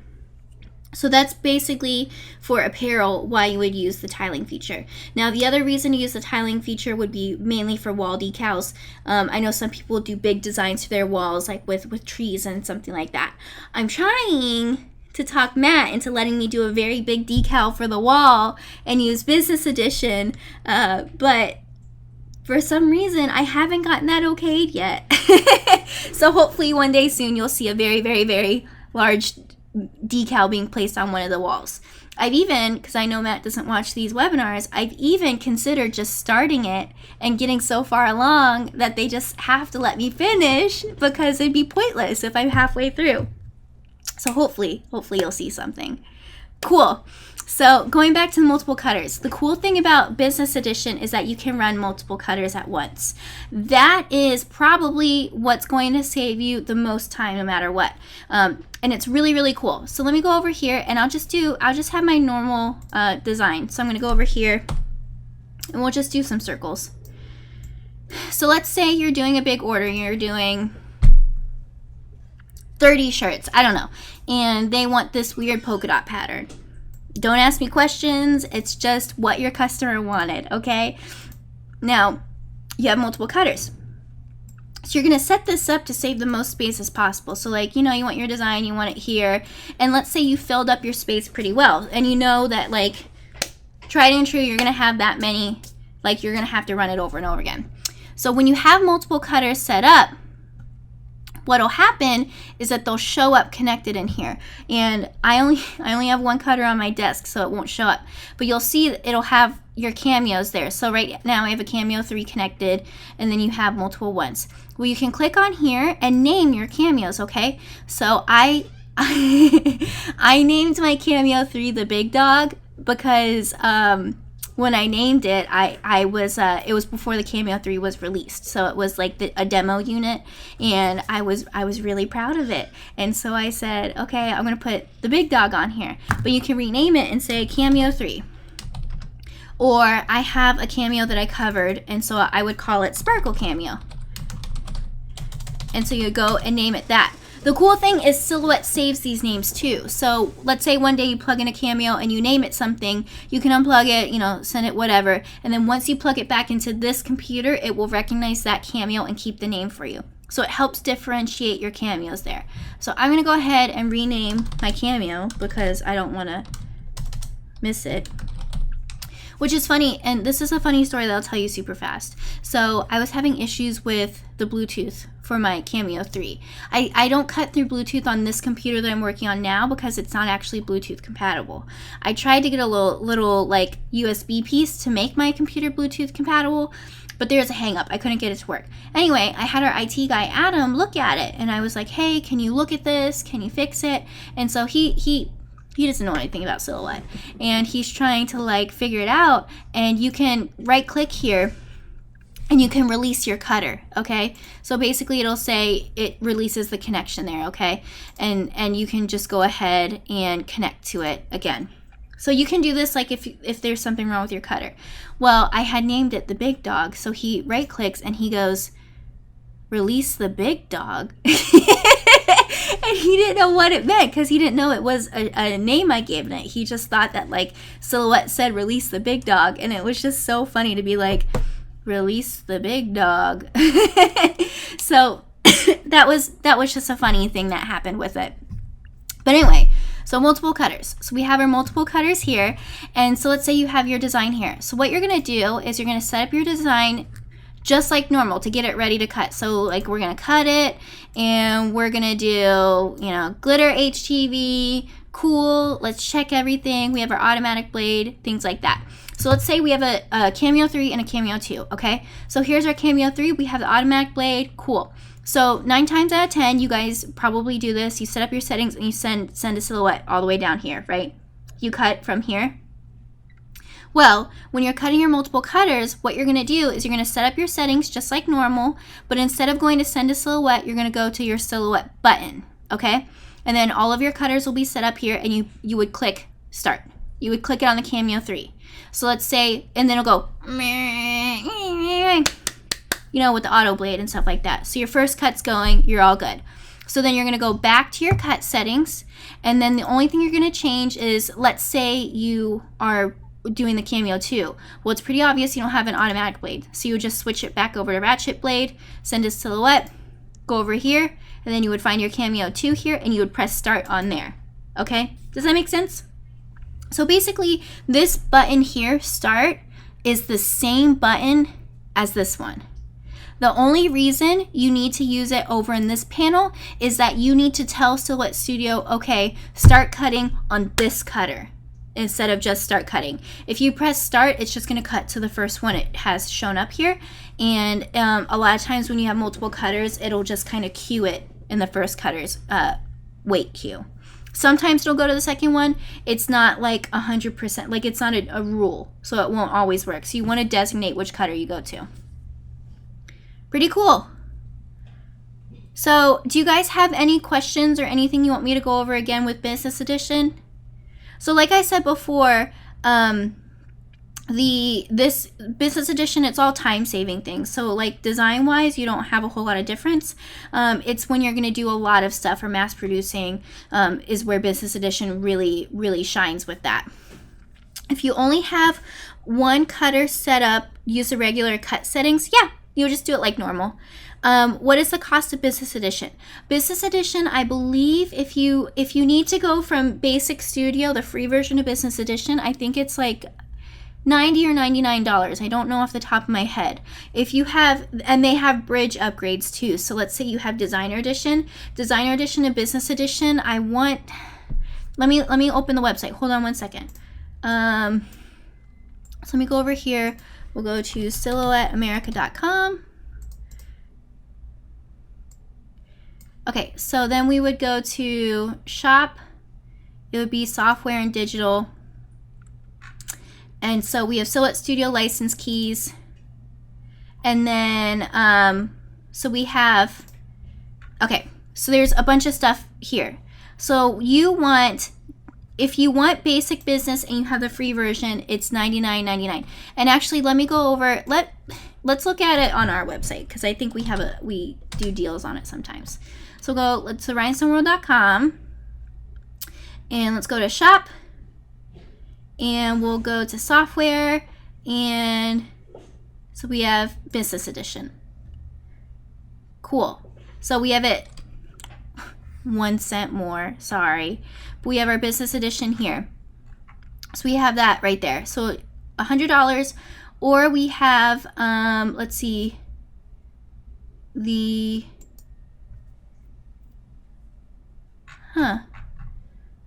So that's basically for apparel why you would use the tiling feature. Now the other reason to use the tiling feature would be mainly for wall decals. I know some people do big designs for their walls, like with trees and something like that. I'm trying to talk Matt into letting me do a very big decal for the wall and use business edition, but for some reason I haven't gotten that okayed yet. So hopefully one day soon you'll see a very, very, very large decal being placed on one of the walls. I've even, because I know Matt doesn't watch these webinars, I've even considered just starting it and getting so far along that they just have to let me finish because it'd be pointless if I'm halfway through. So hopefully you'll see something. Cool. So going back to the multiple cutters, the cool thing about Business Edition is that you can run multiple cutters at once. That is probably what's going to save you the most time no matter what. And it's really, really cool. So let me go over here and I'll just have my normal design. So I'm going to go over here and we'll just do some circles. So let's say you're doing a big order, you're doing 30 shirts, I don't know, and they want this weird polka dot pattern. Don't ask me questions, it's just what your customer wanted, okay? Now, you have multiple cutters. So you're gonna set this up to save the most space as possible. So like, you want your design, you want it here, and let's say you filled up your space pretty well, and you know that like, tried and true, you're gonna have that many, like you're gonna have to run it over and over again. So when you have multiple cutters set up, what'll happen is that they'll show up connected in here, and I only have one cutter on my desk, so it won't show up, but you'll see it'll have your cameos there. So right now I have a Cameo 3 connected, and then you have multiple ones. Well, you can click on here and name your cameos, okay? So I named my Cameo 3 the Big Dog because when I named it, it was before the Cameo 3 was released, so it was like a demo unit, and I was really proud of it. And so I said, okay, I'm gonna put the Big Dog on here, but you can rename it and say Cameo 3. Or I have a cameo that I covered, and so I would call it Sparkle Cameo. And so you go and name it that. The cool thing is Silhouette saves these names too. So let's say one day you plug in a Cameo and you name it something, you can unplug it, send it whatever, and then once you plug it back into this computer, it will recognize that Cameo and keep the name for you. So it helps differentiate your cameos there. So I'm gonna go ahead and rename my Cameo because I don't wanna miss it. Which is funny, and this is a funny story that I'll tell you super fast. So I was having issues with the Bluetooth for my Cameo 3. I don't cut through Bluetooth on this computer that I'm working on now because it's not actually Bluetooth compatible. I tried to get a little like USB piece to make my computer Bluetooth compatible, but there's a hang up. I couldn't get it to work. Anyway, I had our IT guy, Adam, look at it, and I was like, hey, can you look at this? Can you fix it? And so he doesn't know anything about Silhouette, and he's trying to like figure it out, and you can right click here and you can release your cutter, okay? So basically it'll say it releases the connection there, okay? And you can just go ahead and connect to it again. So you can do this like if there's something wrong with your cutter. Well, I had named it the Big Dog, so he right clicks and he goes, release the Big Dog. And he didn't know what it meant because he didn't know it was a name I gave it. He just thought that like Silhouette said release the Big Dog, and it was just so funny to be like, release the Big Dog. So that was just a funny thing that happened with it. But anyway, so multiple cutters. So we have our multiple cutters here, and so let's say you have your design here. So what you're gonna do is you're gonna set up your design just like normal to get it ready to cut. So like we're gonna cut it, and we're gonna do glitter HTV, cool, let's check everything, we have our automatic blade, things like that. So let's say we have a Cameo 3 and a Cameo 2, okay? So here's our Cameo 3, we have the automatic blade, cool. So 9 times out of 10, you guys probably do this. You set up your settings and you send a silhouette all the way down here, right? You cut from here. Well, when you're cutting your multiple cutters, what you're going to do is you're going to set up your settings just like normal, but instead of going to send a silhouette, you're going to go to your silhouette button, okay? And then all of your cutters will be set up here, and you would click start. You would click it on the Cameo 3. So let's say, and then it'll go, you know, with the auto blade and stuff like that. So your first cut's going, you're all good. So then you're going to go back to your cut settings, and then the only thing you're going to change is, let's say you are doing the Cameo 2. Well, it's pretty obvious you don't have an automatic blade. So you would just switch it back over to ratchet blade, send a silhouette, go over here, and then you would find your Cameo 2 here, and you would press start on there. Okay? Does that make sense? So basically, this button here, start, is the same button as this one. The only reason you need to use it over in this panel is that you need to tell Silhouette Studio, okay, start cutting on this cutter, instead of just start cutting. If you press start, it's just going to cut to the first one it has shown up here, and a lot of times when you have multiple cutters, it'll just kind of cue it in the first cutter's wait cue. Sometimes it'll go to the second one. It's not like 100%, like it's not a rule, so it won't always work. So you want to designate which cutter you go to. Pretty cool. So do you guys have any questions or anything you want me to go over again with Business Edition? So like I said before, this Business Edition, it's all time-saving things. So like design-wise, you don't have a whole lot of difference. It's when you're going to do a lot of stuff for mass producing is where Business Edition really, really shines with that. If you only have one cutter set up, use the regular cut settings, yeah, you'll just do it like normal. What is the cost of Business Edition? Business Edition, I believe if you need to go from Basic Studio, the free version of Business Edition, I think it's like $90 or $99. I don't know off the top of my head. If you have, and they have bridge upgrades too. So let's say you have Designer Edition and Business Edition. Let me open the website. Hold on one second. So let me go over here. We'll go to silhouetteamerica.com. Okay, so then we would go to shop. It would be software and digital. And so we have Silhouette Studio license keys. And then, so we have, okay, so there's a bunch of stuff here. So if you want basic business and you have the free version, it's $99.99. And actually, let me go over, let's look at it on our website, because I think we do deals on it sometimes. So let's go to rhinestoneworld.com, and let's go to shop, and we'll go to software, and so we have Business Edition. Cool. So we have it 1 cent more, sorry. But we have our Business Edition here. So we have that right there. So $100, or we have, let's see,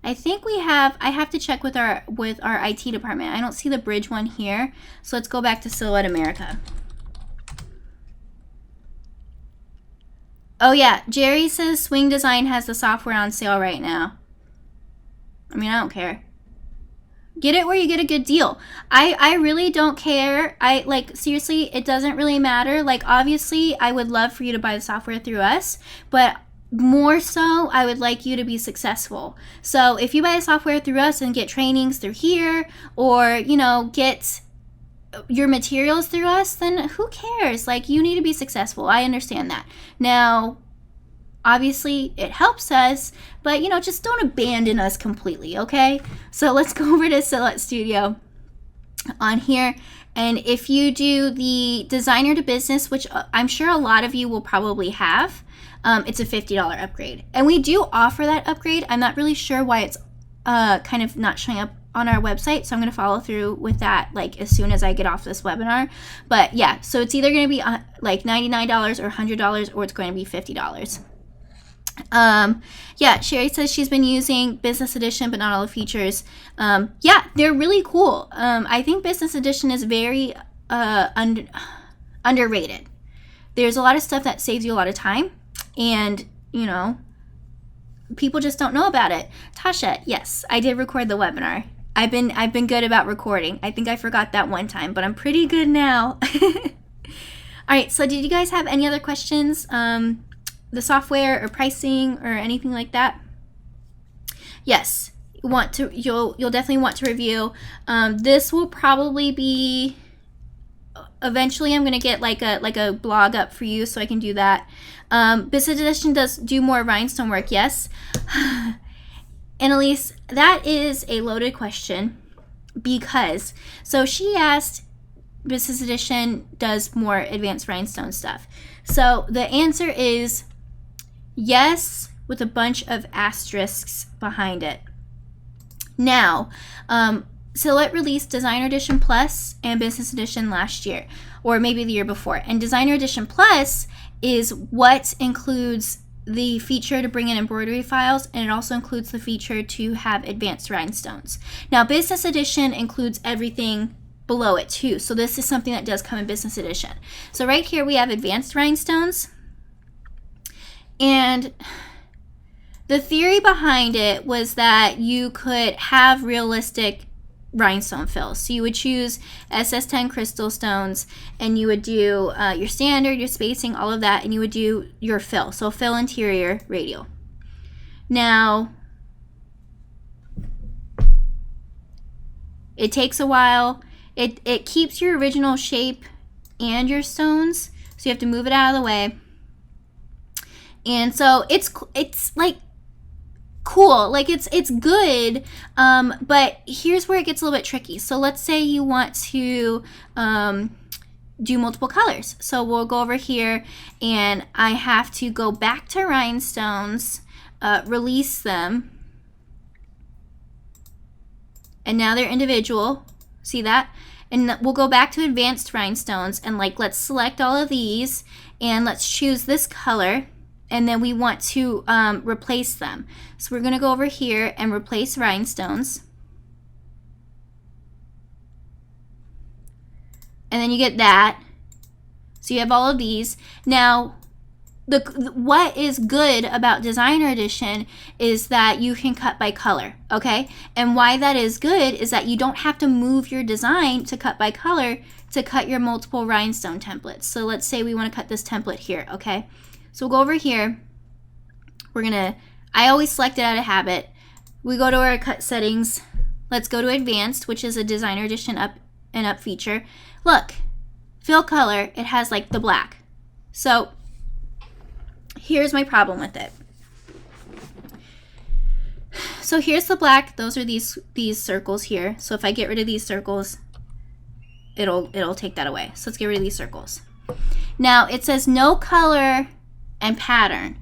I think we have, I have to check with our IT department. I don't see the bridge one here. So let's go back to Silhouette America. Oh yeah, Jerry says Swing Design has the software on sale right now. I mean, I don't care. Get it where you get a good deal. I really don't care. Seriously, it doesn't really matter. Like, obviously, I would love for you to buy the software through us, but more so, I would like you to be successful. So if you buy the software through us and get trainings through here, or, you know, get your materials through us, then who cares? Like, you need to be successful. I understand that. Now, obviously, it helps us, but, you know, just don't abandon us completely, okay? So let's go over to Silhouette Studio on here. And if you do the Designer to Business, which I'm sure a lot of you will probably have, it's a $50 upgrade. And we do offer that upgrade. I'm not really sure why it's kind of not showing up on our website, so I'm going to follow through with that like as soon as I get off this webinar. But yeah, so it's either going to be like $99 or $100, or it's going to be $50. Yeah, Sherry says she's been using Business Edition, but not all the features. Yeah, they're really cool. I think Business Edition is very underrated. There's a lot of stuff that saves you a lot of time. And, you know, people just don't know about it. Tasha, yes, I did record the webinar. I've been good about recording. I think I forgot that one time, but I'm pretty good now. All right, so did you guys have any other questions? The software or pricing or anything like that? Yes, you'll definitely want to review. This will probably be eventually. I'm gonna get like a blog up for you so I can do that. Business Edition does do more rhinestone work, yes. Annalise, that is a loaded question because so she asked, Business Edition does more advanced rhinestone stuff. So the answer is yes, with a bunch of asterisks behind it. Now, Silhouette released Designer Edition Plus and Business Edition last year, or maybe the year before. And Designer Edition Plus is what includes the feature to bring in embroidery files, and it also includes the feature to have advanced rhinestones. Now, Business Edition includes everything below it too. So this is something that does come in Business Edition. So right here we have advanced rhinestones. And the theory behind it was that you could have realistic rhinestone fills. So you would choose SS10 crystal stones, and you would do your standard, your spacing, all of that, and you would do your fill. So fill interior radial. Now, it takes a while. It keeps your original shape and your stones, so you have to move it out of the way. And so it's like cool, like it's good, but here's where it gets a little bit tricky. So let's say you want to do multiple colors. So we'll go over here, and I have to go back to rhinestones, release them, and now they're individual. See that? And we'll go back to advanced rhinestones, and like let's select all of these, and let's choose this color. And then we want to replace them. So we're going to go over here and replace rhinestones. And then you get that. So you have all of these. Now, what is good about Designer Edition is that you can cut by color, okay? And why that is good is that you don't have to move your design to cut by color to cut your multiple rhinestone templates. So let's say we want to cut this template here, okay? So we'll go over here. I always select it out of habit. We go to our cut settings. Let's go to advanced, which is a Designer Edition up and up feature. Look, fill color, it has like the black. So here's my problem with it. So here's the black. Those are these circles here. So if I get rid of these circles, it'll take that away. So let's get rid of these circles. Now it says no color and pattern.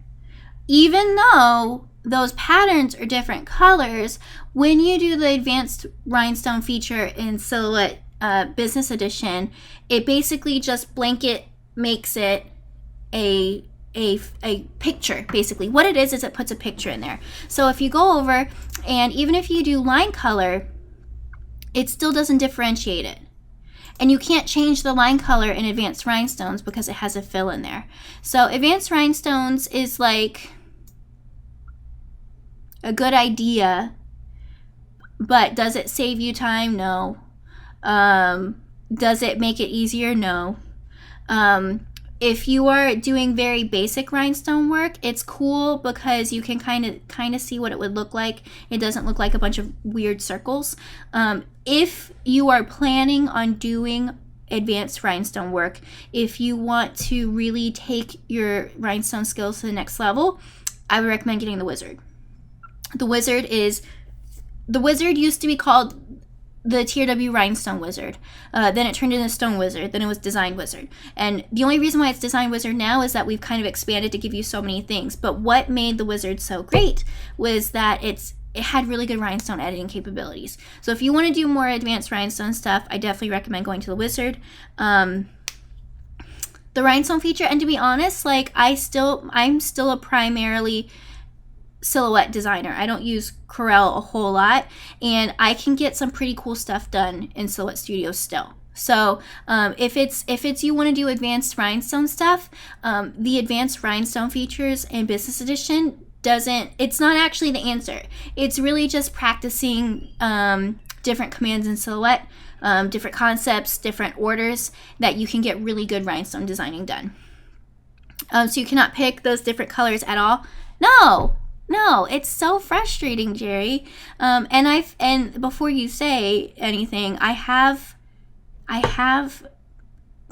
Even though those patterns are different colors, when you do the advanced rhinestone feature in Silhouette Business Edition, it basically just blanket makes it a picture. Basically what it is it puts a picture in there. So if you go over, and even if you do line color, it still doesn't differentiate it. And you can't change the line color in advanced rhinestones because it has a fill in there. So advanced rhinestones is like a good idea, but does it save you time? No. Does it make it easier? No. If you are doing very basic rhinestone work, it's cool because you can kind of see what it would look like. It doesn't look like a bunch of weird circles. If you are planning on doing advanced rhinestone work, if you want to really take your rhinestone skills to the next level, I would recommend getting the Wizard. The Wizard used to be called the TRW Rhinestone Wizard. Then it turned into Stone Wizard. Then it was Design Wizard. And the only reason why it's Design Wizard now is that we've kind of expanded to give you so many things. But what made the Wizard so great was that it had really good rhinestone editing capabilities. So if you want to do more advanced rhinestone stuff, I definitely recommend going to the Wizard. The rhinestone feature, and to be honest, like I'm still a primarily Silhouette designer. I don't use Corel a whole lot, and I can get some pretty cool stuff done in Silhouette Studio still. So if it's you want to do advanced rhinestone stuff, the advanced rhinestone features in Business Edition it's not actually the answer. It's really just practicing different commands in Silhouette, different concepts, different orders that you can get really good rhinestone designing done. So you cannot pick those different colors at all. No, it's so frustrating, Jerry. And before you say anything, I have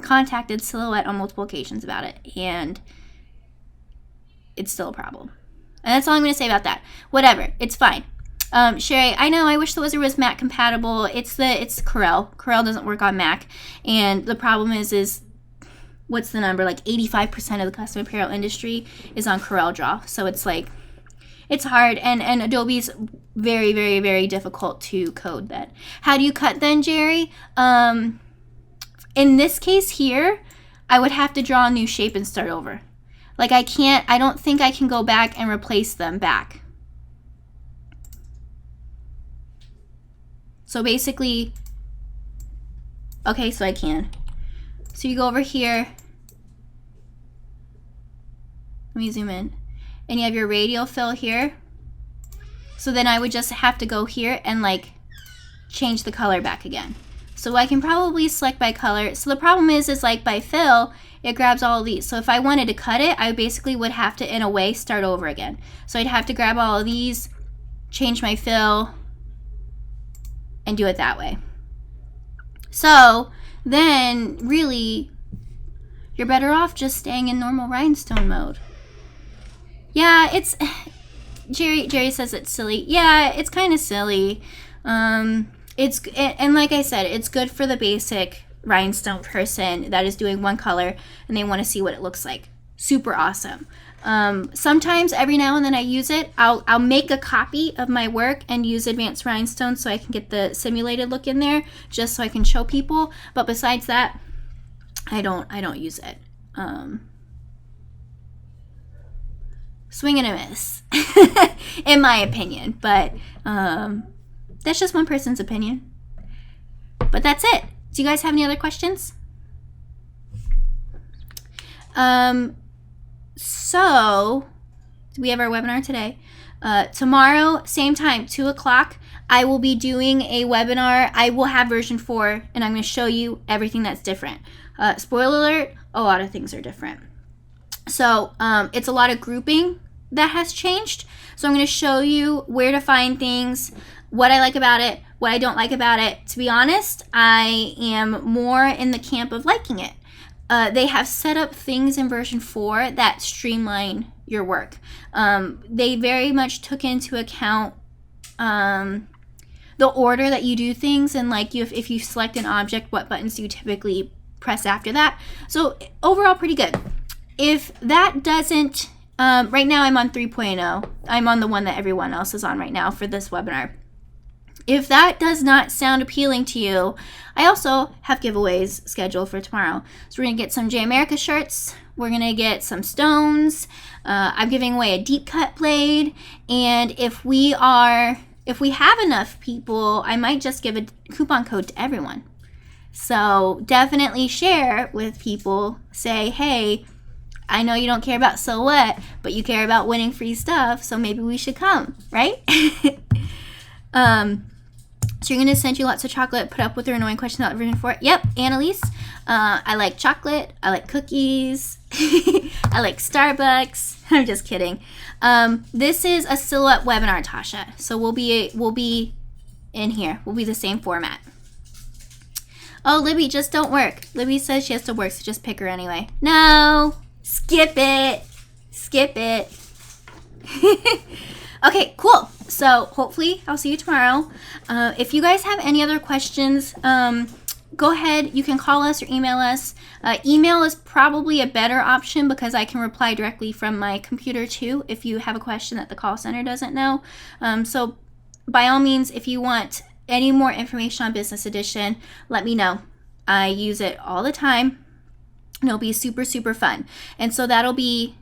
contacted Silhouette on multiple occasions about it, and it's still a problem. And that's all I'm going to say about that. Whatever, it's fine. Sherry, I know, I wish the Wizard was Mac compatible. It's Corel. Corel doesn't work on Mac, and the problem is what's the number? Like 85% of the custom apparel industry is on Corel Draw. So it's like, it's hard, and Adobe's very, very, very difficult to code that. How do you cut then, Jerry? In this case here, I would have to draw a new shape and start over. Like I don't think I can go back and replace them back. So basically, okay, so I can. So you go over here. Let me zoom in. And you have your radial fill here. So then I would just have to go here and like change the color back again. So I can probably select by color. So the problem is like by fill, it grabs all of these. So if I wanted to cut it, I basically would have to, in a way, start over again. So I'd have to grab all of these, change my fill, and do it that way. So then really, you're better off just staying in normal rhinestone mode. Yeah, it's, Jerry says it's silly. Yeah, it's kind of silly. And like I said, it's good for the basic rhinestone person that is doing one color and they want to see what it looks like. Super awesome. Sometimes every now and then I use it. I'll make a copy of my work and use advanced rhinestone so I can get the simulated look in there, just so I can show people. But besides that, I don't use it. Swing and a miss, in my opinion. But that's just one person's opinion. But that's it. Do you guys have any other questions? So we have our webinar today. Tomorrow, same time, 2 o'clock, I will be doing a webinar. I will have version 4, and I'm going to show you everything that's different. Spoiler alert, a lot of things are different. So it's a lot of grouping that has changed. So I'm going to show you where to find things, what I like about it, what I don't like about it. To be honest, I am more in the camp of liking it. They have set up things in version 4 that streamline your work. They very much took into account the order that you do things, and like if you select an object, what buttons do you typically press after that. So overall, pretty good. If that doesn't, right now I'm on 3.0. I'm on the one that everyone else is on right now for this webinar. If that does not sound appealing to you, I also have giveaways scheduled for tomorrow. So we're going to get some J America shirts. We're going to get some stones. I'm giving away a deep cut blade. And if we have enough people, I might just give a coupon code to everyone. So definitely share with people. Say, hey, I know you don't care about Silhouette, but you care about winning free stuff, so maybe we should come, right? So you're going to send you lots of chocolate, put up with their annoying questions about version 4. Yep, Annalise. I like chocolate. I like cookies. I like Starbucks. I'm just kidding. This is a Silhouette webinar, Tasha. So we'll be in here. We'll be the same format. Oh, Libby, just don't work. Libby says she has to work, so just pick her anyway. No. Skip it. Skip it. Okay, cool. So hopefully I'll see you tomorrow. If you guys have any other questions, go ahead. You can call us or email us. Email is probably a better option because I can reply directly from my computer too if you have a question that the call center doesn't know. So by all means, if you want any more information on Business Edition, let me know. I use it all the time. And it'll be super, super fun. And so that'll be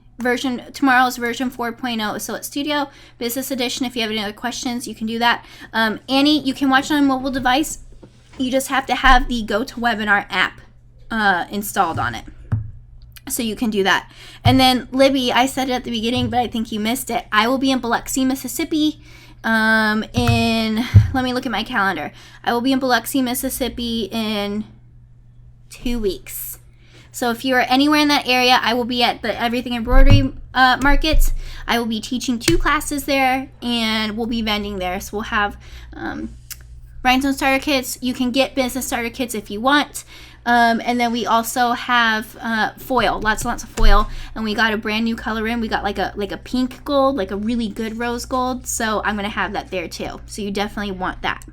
tomorrow's version 4.0 of Silhouette Studio. Business Edition, if you have any other questions, you can do that. Annie, you can watch it on a mobile device. You just have to have the GoToWebinar app installed on it. So you can do that. And then Libby, I said it at the beginning, but I think you missed it. I will be in Biloxi, Mississippi let me look at my calendar. I will be in Biloxi, Mississippi in 2 weeks. So if you're anywhere in that area, I will be at the Everything Embroidery Market. I will be teaching 2 classes there, and we'll be vending there. So we'll have rhinestone starter kits. You can get business starter kits if you want. And then we also have foil, lots and lots of foil, and we got a brand new color in. We got like a pink gold, like a really good rose gold. So I'm gonna have that there too. So you definitely want that.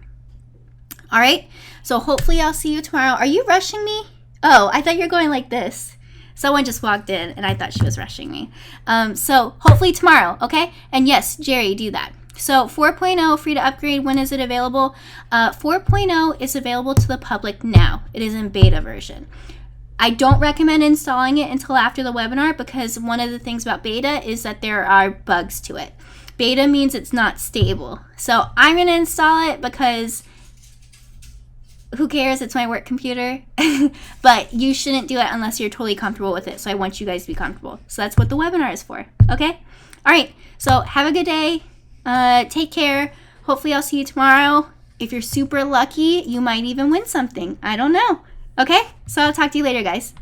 All right. So hopefully I'll see you tomorrow. Are you rushing me? Oh, I thought you were going like this. Someone just walked in and I thought she was rushing me. So hopefully tomorrow, okay? And yes, Jerry, do that. So 4.0, free to upgrade, when is it available? 4.0 is available to the public now. It is in beta version. I don't recommend installing it until after the webinar because one of the things about beta is that there are bugs to it. Beta means it's not stable. So I'm going to install it because who cares? It's my work computer. But you shouldn't do it unless you're totally comfortable with it. So I want you guys to be comfortable. So that's what the webinar is for. Okay? All right. So have a good day. Take care. Hopefully I'll see you tomorrow. If you're super lucky, you might even win something. I don't know. Okay? So I'll talk to you later, guys.